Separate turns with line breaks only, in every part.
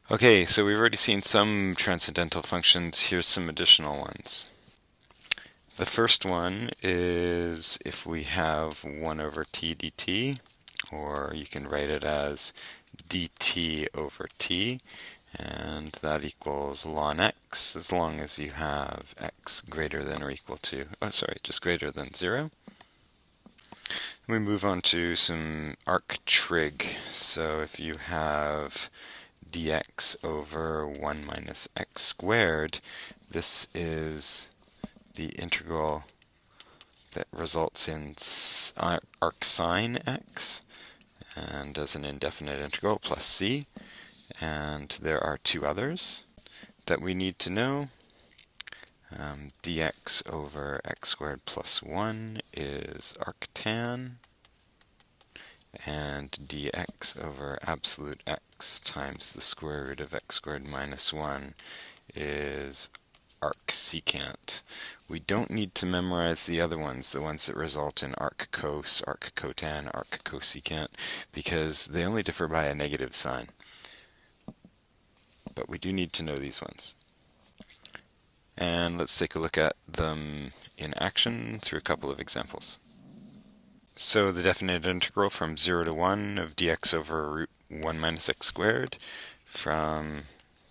Okay, so we've already seen some transcendental functions. Here's some additional ones. The first one is if we have 1 over t dt, or you can write it as dt over t, and that equals ln x as long as you have x greater than or equal to, just greater than 0. We move on to some arc-trig. So if you have dx over 1 minus x squared, this is the integral that results in arcsine x, and as an indefinite integral plus c. And there are two others that we need to know. Dx over x squared plus 1 is arctan, and dx over absolute x times the square root of x squared minus 1 is arcsecant. We don't need to memorize the other ones, the ones that result in arccos, arccotan, arccosecant, because they only differ by a negative sign. But we do need to know these ones. And let's take a look at them in action through a couple of examples. So the definite integral from 0 to 1 of dx over root 1 minus x squared, from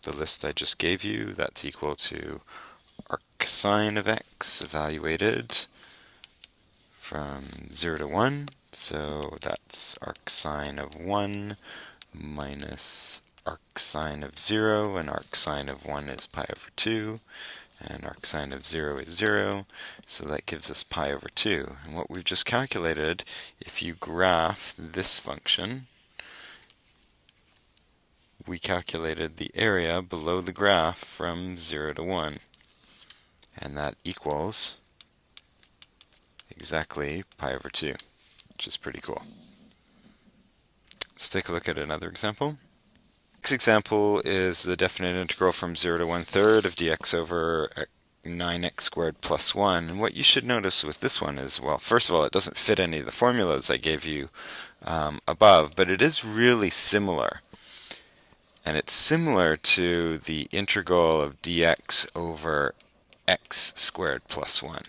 the list I just gave you, that's equal to arcsine of x evaluated from 0 to 1. So that's arcsine of 1 minus arcsine of 0, and arcsine of 1 is pi over 2. And arcsine of 0 is 0, so that gives us pi over 2. And what we've just calculated, if you graph this function, we calculated the area below the graph from 0 to 1. And that equals exactly pi over 2, which is pretty cool. Let's take a look at another example. Next example is the definite integral from 0 to 1/3 of dx over 9x squared plus 1. And what you should notice with this one is, well, first of all, it doesn't fit any of the formulas I gave you above, but it is really similar. And it's similar to the integral of dx over x squared plus 1.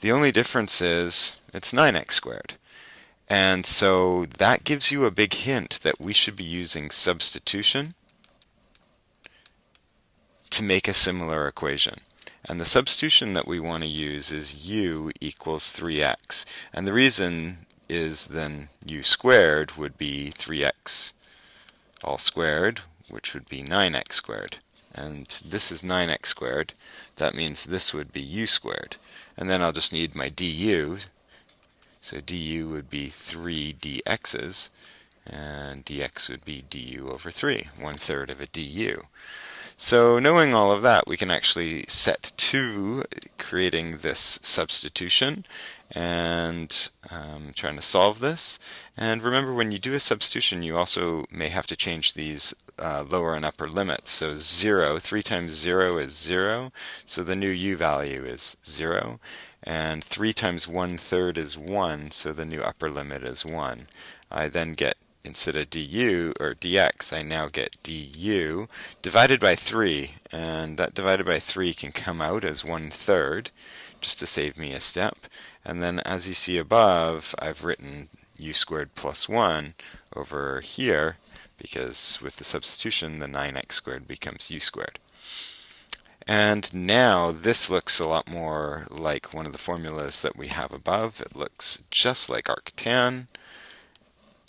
The only difference is it's 9x squared. And so that gives you a big hint that we should be using substitution to make a similar equation. And the substitution that we want to use is u equals 3x. And the reason is then u squared would be 3x all squared, which would be 9x squared. And this is 9x squared. That means this would be u squared. And then I'll just need my du. So du would be 3 dx's, and dx would be du over 3, 1/3 of a du. So knowing all of that, we can actually set to creating this substitution and trying to solve this. And remember, when you do a substitution, you also may have to change these lower and upper limits. So 0, 3 times 0 is 0, so the new u value is 0. And 3 times 1/3 is 1, so the new upper limit is 1. I then get, instead of du or dx, I now get du divided by 3, and that divided by 3 can come out as 1/3, just to save me a step. And then as you see above, I've written u squared plus 1 over here, because with the substitution, the 9x squared becomes u squared. And now this looks a lot more like one of the formulas that we have above. It looks just like arctan,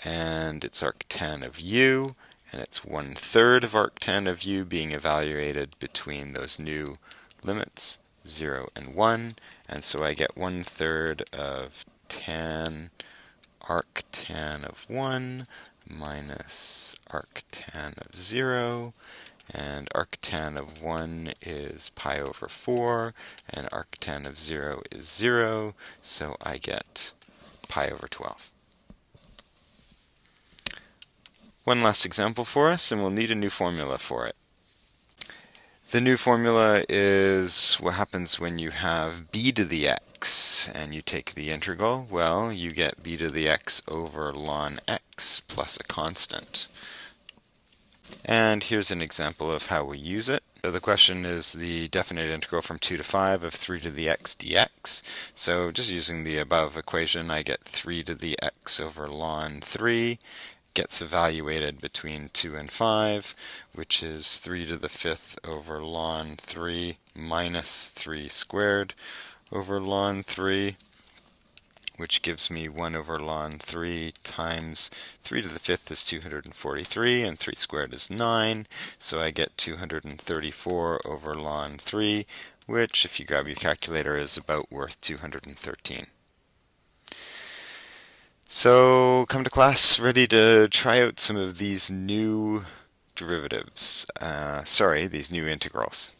and it's arctan of u, and it's 1/3 of arctan of u being evaluated between those new limits, 0 and 1. And so I get 1/3 of tan arctan of 1 minus arctan of 0. And arctan of 1 is pi over 4, and arctan of 0 is 0, so I get pi over 12. One last example for us, and we'll need a new formula for it. The new formula is what happens when you have b to the x, and you take the integral. Well, you get b to the x over ln x plus a constant. And here's an example of how we use it. So the question is the definite integral from 2 to 5 of 3 to the x dx. So just using the above equation, I get 3 to the x over ln 3 gets evaluated between 2 and 5, which is 3 to the 5th over ln 3 minus 3 squared over ln 3, which gives me 1 over ln 3 times 3 to the 5th is 243, and 3 squared is 9, so I get 234 over ln 3, which, if you grab your calculator, is about worth 213. So come to class ready to try out some of these new derivatives, these new integrals.